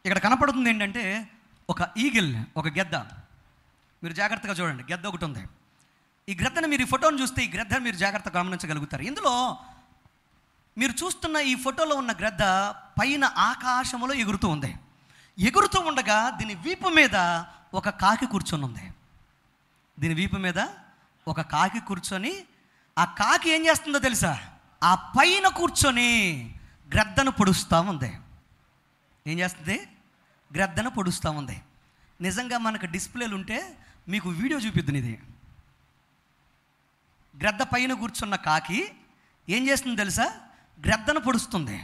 ఇక్కడ కనపడుతుంది ఏంటంటే ఒక ఈగిల్, ఒక గెద్ద. మీరు జాగ్రత్తగా చూడండి, గెద్ద ఒకటి ఉంది. ఈ గ్రద్దను మీరు ఈ ఫోటోను చూస్తే ఈ గ్రద్ద మీరు జాగ్రత్తగా గమనించగలుగుతారు. ఇందులో మీరు చూస్తున్న ఈ ఫోటోలో ఉన్న గ్రద్ద పైన ఆకాశంలో ఎగురుతూ ఉంది. ఎగురుతూ ఉండగా దీని వీపు మీద ఒక కాకి కూర్చొని ఉంది. దీని వీపు మీద ఒక కాకి కూర్చొని, ఆ కాకి ఏం చేస్తుందో తెలుసా? ఆ పైన కూర్చొని గ్రద్దను పొడుస్తూ ఉంది. ఏం చేస్తుంది? గ్రద్దను పొడుస్తూ ఉంది. నిజంగా మనకు డిస్ప్లేలు ఉంటే మీకు వీడియో చూపిద్దును. ఇది గ్రద్ద పైన కూర్చున్న కాకి ఏం చేస్తుంది తెలుసా? గ్రద్దను పొడుస్తుంది.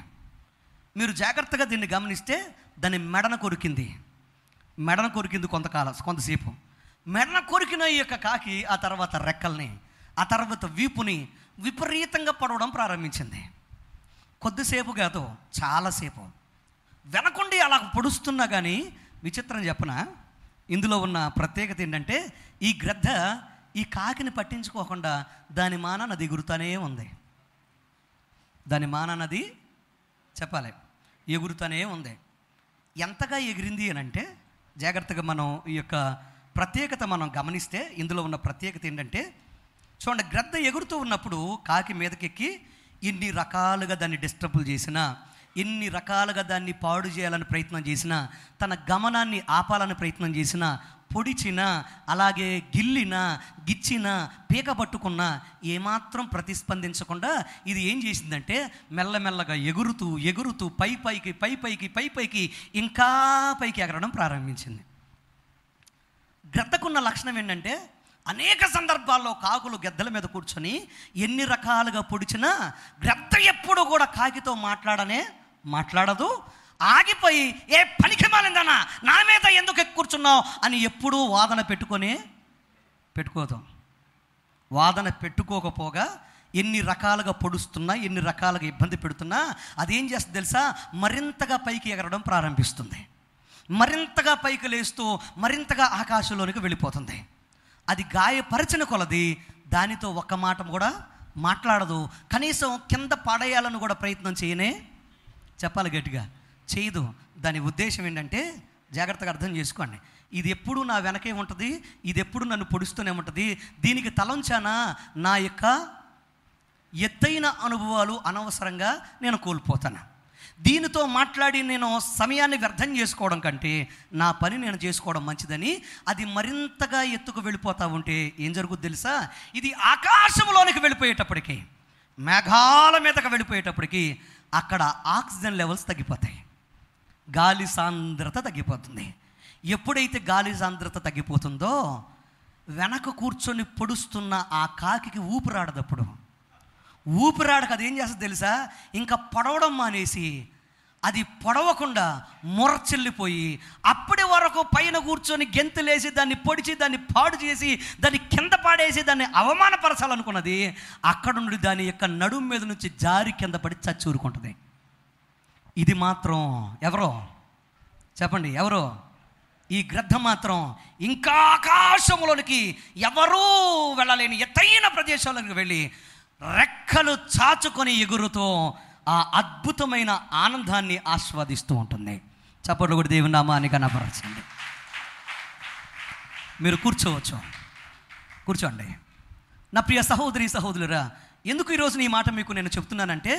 మీరు జాగ్రత్తగా దీన్ని గమనిస్తే దాని మెడను కొరికింది. కొంతసేపు మెడన కొరికిన ఈ యొక్క కాకి ఆ తర్వాత రెక్కల్ని, ఆ తర్వాత వీపుని విపరీతంగా పొడవడం ప్రారంభించింది. కొద్దిసేపు కాదు, చాలాసేపు వెనకుండి అలా పొడుస్తున్నా కానీ విచిత్రం చెప్పనా, ఇందులో ఉన్న ప్రత్యేకత ఏంటంటే ఈ గ్రద్ద ఈ కాకిని పట్టించుకోకుండా దాని మానానది ఎగురుతూనే ఉంది. దాని మానానది చెప్పాలి ఎగురుతూనే ఉంది. ఎంతగా ఎగిరింది అని అంటే జాగ్రత్తగా మనం ఈ యొక్క ప్రత్యేకత మనం గమనిస్తే ఇందులో ఉన్న ప్రత్యేకత ఏంటంటే చూడండి, గ్రద్ద ఎగురుతూ ఉన్నప్పుడు కాకి మీదకెక్కి ఎన్ని రకాలుగా దాన్ని డిస్టర్బ్ చేసినా, ఎన్ని రకాలుగా దాన్ని పాడు చేయాలని ప్రయత్నం చేసినా, తన గమనాన్ని ఆపాలని ప్రయత్నం చేసినా, పొడిచినా, అలాగే గిల్లినా, గిచ్చినా, పీక పట్టుకున్నా ఏమాత్రం ప్రతిస్పందించకుండా ఇది ఏం చేసిందంటే మెల్లమెల్లగా ఎగురుతూ ఎగురుతూ పైకి ఇంకా పైకి ఎగరడం ప్రారంభించింది. గ్రద్దకున్న లక్షణం ఏంటంటే అనేక సందర్భాల్లో కాకులు గెద్దల మీద కూర్చొని ఎన్ని రకాలుగా పొడిచినా గ్రద్ద ఎప్పుడు కూడా కాకితో మాట్లాడదు. ఆగిపోయి ఏ పనికి మాలిందనా నా మీద ఎందుకు కూర్చున్నావు అని ఎప్పుడూ వాదన పెట్టుకోదు. వాదన పెట్టుకోకపోగా ఎన్ని రకాలుగా పొడుస్తున్నా, ఎన్ని రకాలుగా ఇబ్బంది పెడుతున్నా అదేం చేస్తుంది తెలుసా? మరింతగా పైకి ఎగరడం ప్రారంభిస్తుంది. మరింతగా పైకి లేస్తూ మరింతగా ఆకాశంలోనికి వెళ్ళిపోతుంది. అది గాయపరిచిన కొలది దానితో ఒక్క మాట కూడా మాట్లాడదు. కనీసం కింద పడేయాలని కూడా ప్రయత్నం చెప్పాలి గట్టిగా చేయదు. దాని ఉద్దేశం ఏంటంటే జాగ్రత్తగా అర్థం చేసుకోండి, ఇది ఎప్పుడు నా వెనకే ఉంటుంది, ఇది ఎప్పుడు నన్ను పొడుస్తూనే ఉంటుంది. దీనికి తలంచానా నా యొక్క ఎత్తైన అనుభవాలు అనవసరంగా నేను కోల్పోతాను. దీనితో మాట్లాడి నేను సమయాన్ని వ్యర్థం చేసుకోవడం కంటే నా పని నేను చేసుకోవడం మంచిదని అది మరింతగా ఎత్తుకు వెళ్ళిపోతూ ఉంటే ఏం జరుగుద్ది తెలుసా? ఇది ఆకాశంలోనికి వెళ్ళిపోయేటప్పటికి, మేఘాల మీదకి వెళ్ళిపోయేటప్పటికి అక్కడ ఆక్సిజన్ లెవెల్స్ తగ్గిపోతాయి, గాలి సాంద్రత తగ్గిపోతుంది. ఎప్పుడైతే గాలి సాంద్రత తగ్గిపోతుందో వెనక కూర్చొని పొడుస్తున్న ఆ కాకికి ఊపిరాడదప్పుడు. ఊపిరాడక అది ఏం చేస్తుంది తెలుసా? ఇంకా పొడవడం మానేసి అది పొడవకుండా మొరచెల్లిపోయి అప్పటి వరకు పైన కూర్చొని గెంతులేసి దాన్ని పొడిచి దాన్ని పాడు చేసి దాన్ని కింద పాడేసి దాన్ని అవమానపరచాలనుకున్నది అక్కడ నుండి దాని యొక్క నడుము మీద నుంచి జారి కింద పడి చచ్చూరుకుంటుంది. ఇది మాత్రం ఎవరో చెప్పండి, ఎవరో? ఈ గ్రద్ద మాత్రం ఇంకా ఆకాశంలోనికి ఎవరూ వెళ్ళలేని ఎత్తైన ప్రదేశాలకు వెళ్ళి రెక్కలు చాచుకొని ఎగురుతూ ఆ అద్భుతమైన ఆనందాన్ని ఆస్వాదిస్తూ ఉంటుంది. చప్పట్లు కూడా దేవుని నామాన్ని కనపరచండి. మీరు కూర్చోండి. నా ప్రియ సహోదరి సహోదరురా, ఎందుకు ఈరోజు ఈ మాట మీకు నేను చెప్తున్నానంటే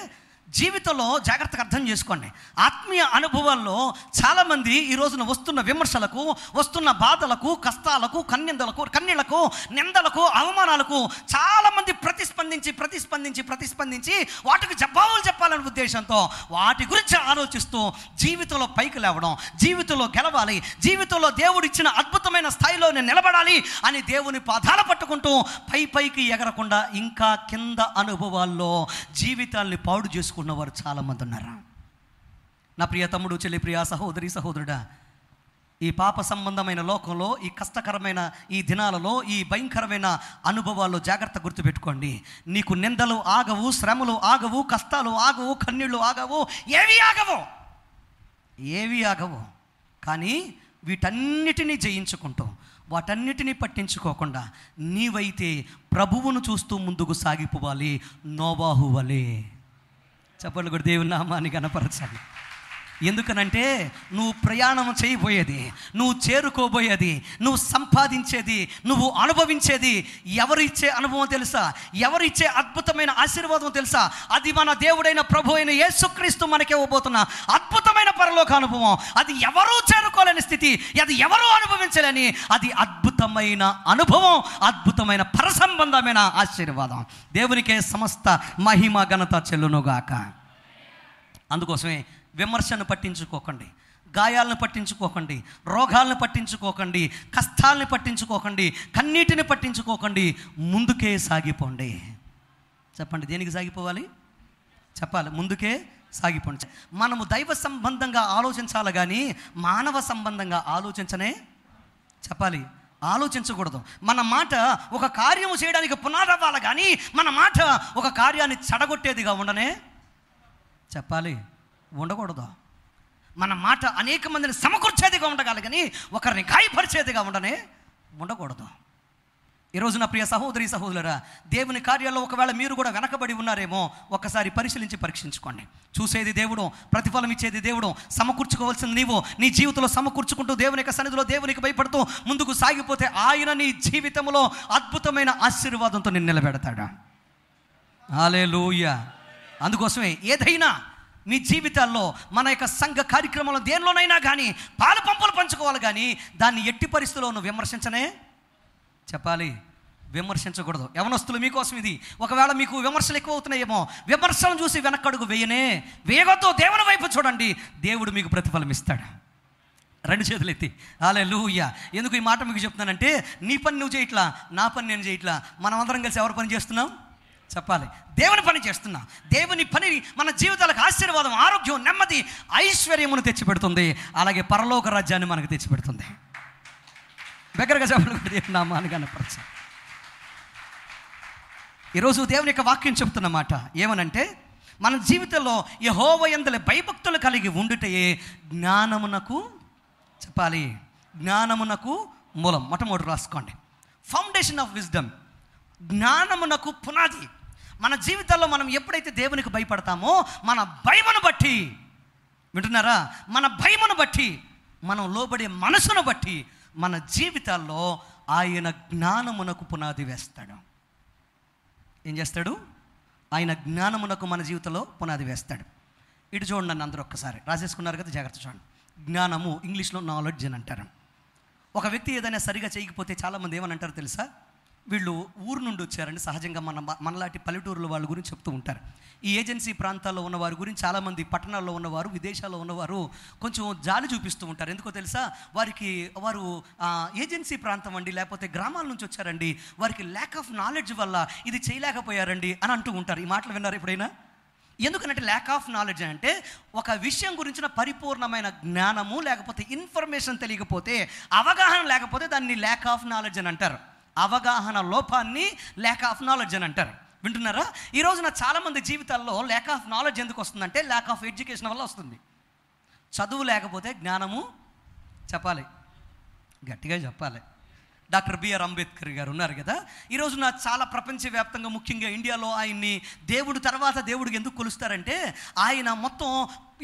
జీవితంలో జాగ్రత్తగా అర్థం చేసుకోండి. ఆత్మీయ అనుభవాల్లో చాలామంది ఈ రోజున వస్తున్న విమర్శలకు, వస్తున్న బాధలకు, కష్టాలకు, కన్నీళ్లకు, నిందలకు, అవమానాలకు చాలామంది ప్రతిస్పందించి వాటికి జవాబులు చెప్పాలనే ఉద్దేశంతో వాటి గురించి ఆలోచిస్తూ జీవితంలో పైకి లేవడం, జీవితంలో గెలవాలి, జీవితంలో దేవుడు ఇచ్చిన అద్భుతమైన స్థాయిలో నేను నిలబడాలి అని దేవుని పాదాలు పట్టుకుంటూ పైకి ఎగరకుండా ఇంకా కింద అనుభవాల్లో జీవితాల్ని పాడు చేసుకుంటూ ఉన్నవారు చాలామంది ఉన్నారు. నా ప్రియ తమ్ముడు, చెల్లి, ప్రియ సహోదరి సహోదరుడా, ఈ పాప సంబంధమైన లోకంలో, ఈ కష్టకరమైన ఈ దినాలలో, ఈ భయంకరమైన అనుభవాల్లో జాగ్రత్త గుర్తుపెట్టుకోండి. నీకు నిందలు ఆగవు, శ్రమలు ఆగవు, కష్టాలు ఆగవు, కన్నీళ్ళు ఆగవు, ఏవి ఆగవు. కానీ వీటన్నిటినీ జయించుకుంటూ, వాటన్నిటినీ పట్టించుకోకుండా నీవైతే ప్రభువును చూస్తూ ముందుకు సాగిపోవాలి, నోవాహు వలే. చప్పట్లు కూడా దేవుని నామాన్ని కనపరచాలి. ఎందుకనంటే నువ్వు ప్రయాణం చేయబోయేది, నువ్వు చేరుకోబోయేది, నువ్వు సంపాదించేది, నువ్వు అనుభవించేది ఎవరిచ్చే అనుభవం తెలుసా? ఎవరిచ్చే అద్భుతమైన ఆశీర్వాదం తెలుసా? అది మన దేవుడైన ప్రభు అయిన యేసుక్రీస్తు మనకే ఇవ్వబోతున్న అద్భుతమైన పరలోక అనుభవం. అది ఎవరూ చేరుకోలేని స్థితి, అది ఎవరూ అనుభవించలేని అది అద్భుతమైన అనుభవం, అద్భుతమైన పరసంబంధమైన ఆశీర్వాదం. దేవునికే సమస్త మహిమ ఘనత చెల్లునుగాక. అందుకోసమే విమర్శను పట్టించుకోకండి, గాయాలను పట్టించుకోకండి, రోగాలను పట్టించుకోకండి, కష్టాలను పట్టించుకోకండి, కన్నీటిని పట్టించుకోకండి. ముందుకే సాగిపోండి. చెప్పండి, దేనికి సాగిపోవాలి? చెప్పాలి, ముందుకే సాగిపోండి. మనము దైవ సంబంధంగా ఆలోచించాలి కానీ మానవ సంబంధంగా ఆలోచించనే చెప్పాలి, ఆలోచించకూడదు. మన మాట ఒక కార్యము చేయడానికి పునాది అవ్వాలి కానీ మన మాట ఒక కార్యాన్ని చెడగొట్టేదిగా ఉండనే చెప్పాలి, ఉండకూడదు. మన మాట అనేక మందిని సమకూర్చేదిగా ఉండగాలి కానీ ఒకరిని గాయపరిచేదిగా ఉండనే ఉండకూడదు. ఈరోజు నా ప్రియ సహోదరి సహోదరురా, దేవుని కార్యాల్లో ఒకవేళ మీరు కూడా వెనకబడి ఉన్నారేమో ఒక్కసారి పరిశీలించి పరీక్షించుకోండి. చూసేది దేవుడు, ప్రతిఫలం ఇచ్చేది దేవుడు. సమకూర్చుకోవాల్సింది నీవు. నీ జీవితంలో సమకూర్చుకుంటూ దేవుని యొక్క సన్నిధిలో దేవునికి భయపడుతూ ముందుకు సాగిపోతే ఆయన నీ జీవితంలో అద్భుతమైన ఆశీర్వాదంతో నిన్ను నిలబెడతాడు. హల్లెలూయా. అందుకోసమే ఏదైనా మీ జీవితాల్లో మన యొక్క సంఘ కార్యక్రమంలో దేనిలోనైనా కానీ పాలు పంపులు పంచుకోవాలి కానీ దాన్ని ఎట్టి పరిస్థితుల్లో నువ్వు విమర్శించనే చెప్పాలి, విమర్శించకూడదు. యవనస్తులు మీకోసం ఇది. ఒకవేళ మీకు విమర్శలు ఎక్కువ అవుతున్నాయేమో, విమర్శలను చూసి వెనక్కడుగు వేయగొద్దు. దేవుని వైపు చూడండి, దేవుడు మీకు ప్రతిఫలం ఇస్తాడు. రెండు చేతులు ఎత్తి హల్లెలూయా. ఎందుకు ఈ మాట మీకు చెప్తున్నానంటే, నీ పని నువ్వు చేయట్లా, నా పని నేను చేయట్లా, మనం అందరం కలిసి ఎవరి పని చేస్తున్నాం చెప్పాలి, దేవుని పని చేస్తున్నా. దేవుని పని మన జీవితాలకు ఆశీర్వాదం, ఆరోగ్యం, నెమ్మది, ఐశ్వర్యమును తెచ్చిపెడుతుంది. అలాగే పరలోక రాజ్యాన్ని మనకు తెచ్చిపెడుతుంది. దగ్గరగా చెప్పండి, నామాన్ని కనపరచు. ఈరోజు దేవుని యొక్క వాక్యం చెప్తున్నమాట ఏమనంటే, మన జీవితంలో యెహోవా యందు భయభక్తులు కలిగి ఉండుటే జ్ఞానమునకు చెప్పాలి, జ్ఞానమునకు మూలం. మొట్టమొదటి రాసుకోండి, ఫౌండేషన్ ఆఫ్ విజ్డమ్. జ్ఞానమునకు పునాది. మన జీవితాల్లో మనం ఎప్పుడైతే దేవునికి భయపడతామో మన భయమును బట్టి, వింటున్నారా, మన భయమును బట్టి, మనం లోబడే మనసును బట్టి మన జీవితాల్లో ఆయన జ్ఞానమునకు పునాది వేస్తాడు. ఏం చేస్తాడు? ఆయన జ్ఞానమునకు మన జీవితంలో పునాది వేస్తాడు. ఇటు చూడండి, నన్ను అందరూ ఒక్కసారి రాసేసుకున్నారు కదా, జాగ్రత్త చూడండి. జ్ఞానము ఇంగ్లీష్లో నాలెడ్జ్ అని అంటారు. ఒక వ్యక్తి ఏదైనా సరిగా చేయకపోతే చాలామంది ఏమని అంటారు తెలుసా? వీళ్ళు ఊరు నుండి వచ్చారండి. సహజంగా మనలాంటి పల్లెటూరుల వాళ్ళ గురించి చెప్తూ ఉంటారు. ఈ ఏజెన్సీ ప్రాంతాల్లో ఉన్నవారి గురించి చాలామంది, పట్టణాల్లో ఉన్నవారు, విదేశాల్లో ఉన్నవారు కొంచెం జాలి చూపిస్తూ ఉంటారు. ఎందుకో తెలుసా? వారు ఏజెన్సీ ప్రాంతం అండి, లేకపోతే గ్రామాల నుంచి వచ్చారండి, వారికి ల్యాక్ ఆఫ్ నాలెడ్జ్ వల్ల ఇది చేయలేకపోయారండి అని అంటూ ఉంటారు. ఈ మాటలు విన్నారు ఎప్పుడైనా? ఎందుకంటే ల్యాక్ ఆఫ్ నాలెడ్జ్ అంటే ఒక విషయం గురించిన పరిపూర్ణమైన జ్ఞానము లేకపోతే ఇన్ఫర్మేషన్ తెలియకపోతే, అవగాహన లేకపోతే దాన్ని ల్యాక్ ఆఫ్ నాలెడ్జ్ అని అంటారు. అవగాహన లోపాన్ని ల్యాక్ ఆఫ్ నాలెడ్జ్ అని అంటారు. వింటున్నారా? ఈ రోజున చాలామంది జీవితాల్లో ల్యాక్ ఆఫ్ నాలెడ్జ్ ఎందుకు వస్తుందంటే ల్యాక్ ఆఫ్ ఎడ్యుకేషన్ వల్ల వస్తుంది. చదువు లేకపోతే జ్ఞానము చెప్పాలి, గట్టిగా చెప్పాలి. డాక్టర్ బిఆర్ అంబేద్కర్ గారు ఉన్నారు కదా, ఈ రోజున చాలా ప్రపంచవ్యాప్తంగా, ముఖ్యంగా ఇండియాలో ఆయన్ని దేవుడు తర్వాత దేవుడికి ఎందుకు కొలుస్తారంటే, ఆయన మొత్తం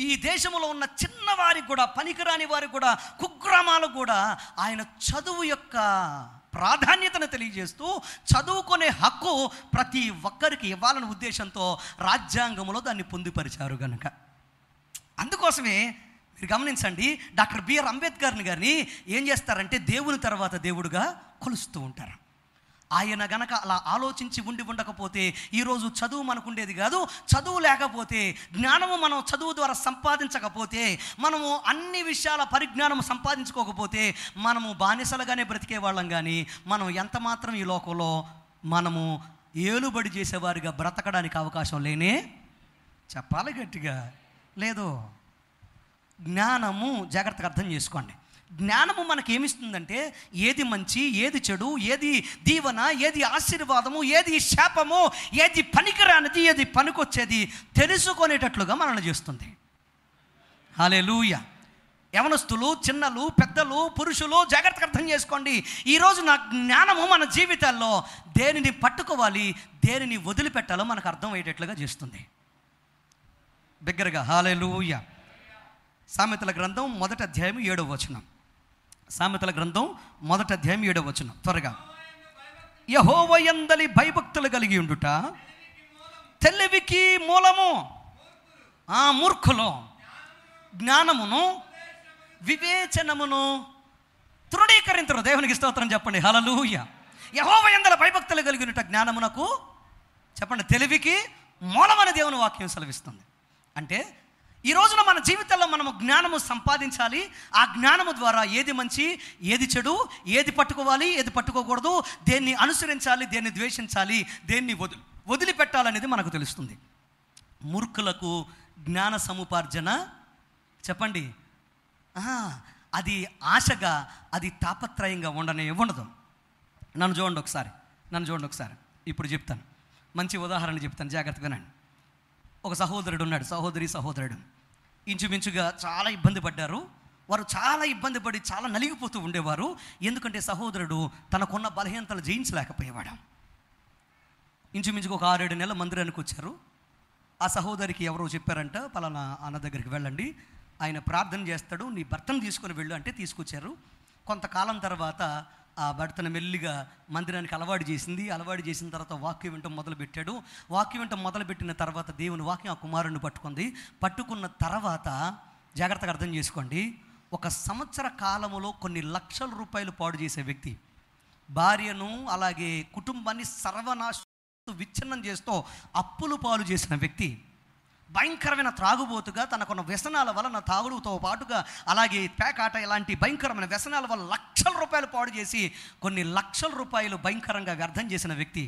ఈ దేశంలో ఉన్న చిన్నవారికి కూడా, పనికిరాని వారికి కూడా, కుగ్రామాలకు కూడా ఆయన చదువు యొక్క ప్రాధాన్యతను తెలియజేస్తూ చదువుకునే హక్కు ప్రతి ఒక్కరికి ఇవ్వాలనే ఉద్దేశంతో రాజ్యాంగంలో దాన్ని పొందుపరిచారు కనుక. అందుకోసమే మీరు గమనించండి, డాక్టర్ బిఆర్ అంబేద్కర్ గారిని ఏం చేస్తారంటే దేవుని తర్వాత దేవుడుగా కొలుస్తూ ఉంటారు. ఆయన గనక అలా ఆలోచించి ఉండకపోతే ఈరోజు చదువు మనకు ఉండేది కాదు. చదువు లేకపోతే, జ్ఞానము మనం చదువు ద్వారా సంపాదించకపోతే, మనము అన్ని విషయాల పరిజ్ఞానం సంపాదించుకోకపోతే మనము బానిసలుగానే బ్రతికే వాళ్ళం. కానీ మనం ఎంత మాత్రం ఈ లోకంలో మనము ఏలుబడి చేసేవారిగా బ్రతకడానికి అవకాశం లేనే చెప్పాలి, గట్టిగా లేదు. జ్ఞానము జాగ్రత్తగా అర్థం చేసుకోండి. జ్ఞానము మనకి ఏమిస్తుందంటే ఏది మంచి, ఏది చెడు, ఏది దీవెన, ఏది ఆశీర్వాదము, ఏది శాపము, ఏది పనికిరానిది, ఏది పనికొచ్చేది తెలుసుకునేటట్లుగా మనల్ని చేస్తుంది. హల్లెలూయా. యవనస్తులు, చిన్నలు, పెద్దలు, పురుషులు జాగ్రత్తగా అర్థం చేసుకోండి. ఈరోజు నా జ్ఞానము మన జీవితాల్లో దేనిని పట్టుకోవాలి, దేనిని వదిలిపెట్టాలో మనకు అర్థమయ్యేటట్లుగా చేస్తుంది. బిగ్గరగా హల్లెలూయా. సామెతల గ్రంథం 1వ అధ్యాయం 7వ వచనం. సామెతల గ్రంథం 1వ అధ్యాయం 7వ వచనం. త్వరగా. యెహోవా యందలి భయభక్తులు కలిగి ఉండుట తెలివికి మూలము. మూర్ఖులు జ్ఞానమును వివేచనమును తృణీకరించరు. దేవునికి స్తోత్రం చెప్పండి. హల్లెలూయా. యెహోవా యందలి భయభక్తులు కలిగి ఉండుట జ్ఞానమునకు, చెప్పండి, తెలివికి మూలమని దేవుని వాక్యం సెలవిస్తుంది. అంటే ఈ రోజున మన జీవితంలో మనము జ్ఞానము సంపాదించాలి. ఆ జ్ఞానము ద్వారా ఏది మంచి, ఏది చెడు, ఏది పట్టుకోవాలి, ఏది పట్టుకోకూడదు, దేన్ని అనుసరించాలి, దేన్ని ద్వేషించాలి, దేన్ని వదిలిపెట్టాలనేది మనకు తెలుస్తుంది. మూర్ఖులకు జ్ఞాన సముపార్జన, చెప్పండి, అది ఆశగా, అది తాపత్రయంగా ఉండదు. నన్ను చూడండి ఒకసారి. ఇప్పుడు చెప్తాను, మంచి ఉదాహరణ చెప్తాను, జాగ్రత్తగా వినండి. ఒక సహోదరుడు ఉన్నాడు, సహోదరుడు ఇంచుమించుగా చాలా ఇబ్బంది పడ్డారు. వారు చాలా ఇబ్బంది పడి చాలా నలిగిపోతూ ఉండేవారు. ఎందుకంటే సహోదరుడు తనకున్న బలహీనతలు జయించలేకపోయేవాడు. ఇంచుమించుగా ఒక 6-7 నెలల మందిరానికి వచ్చారు. ఆ సహోదరికి ఎవరో చెప్పారంట, పలానా అన్న దగ్గరికి వెళ్ళండి, ఆయన ప్రార్థన చేస్తాడు, నీ భర్తను తీసుకొని వెళ్ళు అంటే తీసుకొచ్చారు. కొంతకాలం తర్వాత ఆ భర్తను మెల్లిగా మందిరానికి అలవాటు చేసిన తర్వాత వాక్యం వినటం మొదలుపెట్టాడు. వాక్యం వినటం మొదలుపెట్టిన తర్వాత దేవుని వాక్యం ఆ కుమారుడిని పట్టుకున్న తర్వాత, జాగ్రత్తగా అర్థం చేసుకోండి, 1 సంవత్సర కాలములో కొన్ని లక్షల రూపాయలు పాడు చేసే వ్యక్తి, భార్యను అలాగే కుటుంబాన్ని విచ్ఛిన్నం చేస్తూ అప్పులు పాలు చేసిన వ్యక్తి, భయంకరమైన త్రాగుబోతుగా తనకున్న వ్యసనాల వలన, తాగుడుతో పాటుగా అలాగే పేకాట ఇలాంటి భయంకరమైన వ్యసనాల వల్ల లక్షల రూపాయలు పాడు చేసి కొన్ని లక్షల రూపాయలు భయంకరంగా వ్యర్థం చేసిన వ్యక్తి,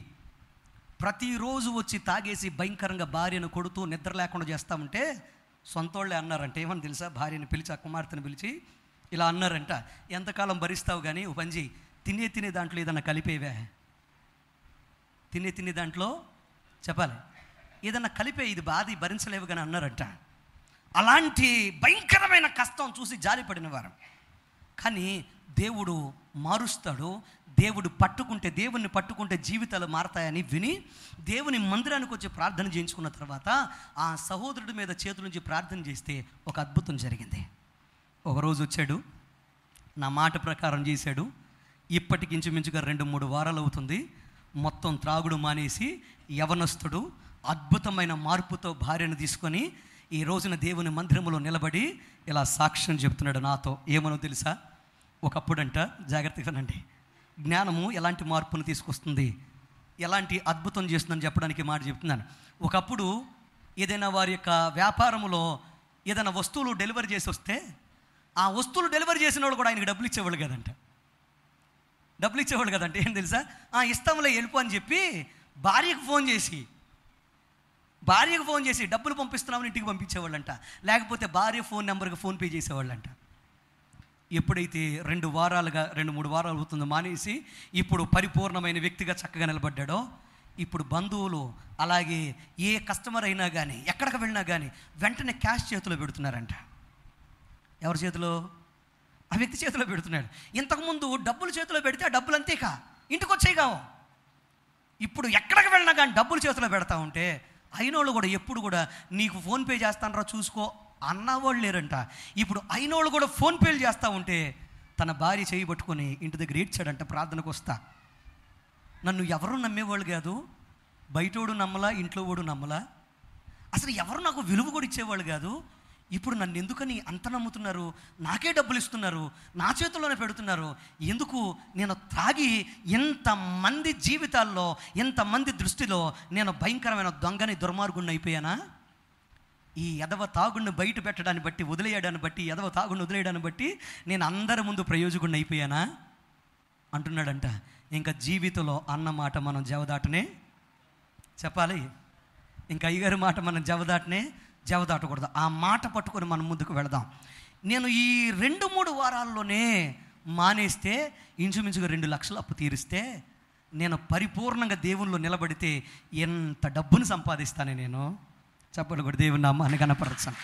ప్రతిరోజు వచ్చి తాగేసి భయంకరంగా భార్యను కొడుతూ నిద్ర లేకుండా చేస్తూ ఉంటే సొంతోళ్ళే అన్నారంట. ఏమని తెలుసా? భార్యను పిలిచి, ఆ కుమార్తెను పిలిచి ఇలా అన్నారంట, ఎంతకాలం భరిస్తావు కానీ ఓ పంజి, తినే దాంట్లో ఏదన్నా కలిపేవే, తినే దాంట్లో చెప్పాలి, ఏదన్నా కలిపే, ఇది బాధ భరించలేవు కానీ అన్నారంట. అలాంటి భయంకరమైన కష్టం చూసి జాలిపడిన వారు. కానీ దేవుడు మారుస్తాడు. దేవుణ్ణి పట్టుకుంటే జీవితాలు మారతాయని విని దేవుని మందిరానికి వచ్చి ప్రార్థన చేయించుకున్న తర్వాత ఆ సహోదరుడి మీద చేతుల నుంచి ప్రార్థన చేస్తే ఒక అద్భుతం జరిగింది. ఒకరోజు వచ్చాడు, నా మాట ప్రకారం చేశాడు. ఇప్పటికి ఇంచుమించుగా 2-3 వారాలు అవుతుంది. మొత్తం త్రాగుడు మానేసి యవనస్తుడు అద్భుతమైన మార్పుతో భార్యను తీసుకొని ఈ రోజున దేవుని మందిరంలో నిలబడి ఇలా సాక్ష్యం చెప్తున్నాడు నాతో. ఏమనో తెలుసా? ఒకప్పుడంట, జాగ్రత్తగా వినండి, జ్ఞానము ఎలాంటి మార్పును తీసుకొస్తుంది, ఎలాంటి అద్భుతం చేస్తుందని చెప్పడానికి మాట చెప్తున్నాను. ఒకప్పుడు ఏదైనా వారి యొక్క వ్యాపారంలో ఏదైనా వస్తువులు డెలివరీ చేసి వస్తే ఆ వస్తువులు డెలివరీ చేసిన వాళ్ళు కూడా ఆయనకి డబ్బులు ఇచ్చేవాళ్ళు కదంటే ఏం తెలుసా? ఇస్తాంలో వెళ్ళిపో అని చెప్పి భార్యకు ఫోన్ చేసి డబ్బులు పంపిస్తున్నామని ఇంటికి పంపించేవాళ్ళంట. లేకపోతే భార్య ఫోన్ నెంబర్కి ఫోన్పే చేసేవాళ్ళంట. ఎప్పుడైతే 2-3 వారాలు అవుతుందో మానేసి ఇప్పుడు పరిపూర్ణమైన వ్యక్తిగా చక్కగా నిలబడ్డాడో, ఇప్పుడు బంధువులు అలాగే ఏ కస్టమర్ అయినా కానీ ఎక్కడికి వెళ్ళినా కానీ వెంటనే క్యాష్ చేతిలో పెడుతున్నారంట. ఎవరి చేతిలో? ఆ వ్యక్తి చేతిలో పెడుతున్నాడు. ఇంతకుముందు డబ్బులు చేతిలో పెడితే ఆ డబ్బులు అంతేకా ఇంటికి వచ్చేయగావు. ఇప్పుడు ఎక్కడికి వెళ్ళినా కానీ డబ్బులు చేతిలో పెడతా ఉంటే అయినోళ్ళు కూడా ఎప్పుడు కూడా నీకు ఫోన్పే చేస్తానరా చూసుకో అన్నవాళ్ళు లేరంట. ఇప్పుడు అయినోళ్ళు కూడా ఫోన్పేలు చేస్తూ ఉంటే తన భార్య చేయి పట్టుకొని ఇంటి దగ్గర ఏడ్చాడంట, ప్రార్థనకు వస్తా. నన్ను ఎవరు నమ్మేవాళ్ళు కాదు, బయటోడు నమ్మలా, ఇంట్లో వాడు నమ్మలా, అసలు ఎవరు నాకు విలువ కూడా ఇచ్చేవాళ్ళు కాదు. ఇప్పుడు నన్ను ఎందుకని అంత నమ్ముతున్నారు, నాకే డబ్బులు ఇస్తున్నారు, నా చేతుల్లోనే పెడుతున్నారు. ఎందుకు నేను త్రాగి ఎంతమంది జీవితాల్లో, ఎంతమంది దృష్టిలో నేను భయంకరమైన దొంగని, దుర్మార్గుణ్ణి అయిపోయానా? ఈ ఎదవ తాగుడిని బయట పెట్టడాన్ని బట్టి, వదిలేయడాన్ని బట్టి నేను అందరి ముందు ప్రయోజకుడిని అయిపోయానా అంటున్నాడంట. ఇంకా జీవితంలో అన్న మాట మనం జవదాటనే చెప్పాలి, ఇంకా అయ్యగారి మాట మనం జవదాటకూడదు. ఆ మాట పట్టుకొని మనం ముందుకు వెళదాం. నేను ఈ 2-3 వారాల్లోనే మానేస్తే ఇంచుమించుగా 2 లక్షలు అప్పు తీరిస్తే నేను పరిపూర్ణంగా దేవునిలో నిలబడితే ఎంత డబ్బును సంపాదిస్తానే నేను. చెప్పలు కూడా దేవుని నామాన్ని కనపరచాను.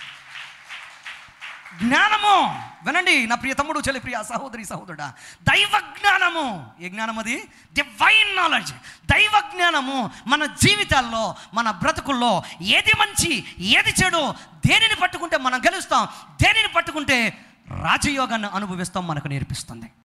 జ్ఞానము. వినండి నా ప్రియ తమ్ముడు, చెల్లి, ప్రియ సహోదరి, సహోదరుడా, దైవ జ్ఞానము. ఏ జ్ఞానం అది? Divine knowledge. దైవ జ్ఞానము మన జీవితాల్లో, మన బ్రతుకుల్లో ఏది మంచి, ఏది చెడు, దేనిని పట్టుకుంటే మనం గెలుస్తాం, దేనిని పట్టుకుంటే రాజయోగాన్ని అనుభవిస్తాం మనకు నేర్పిస్తుంది.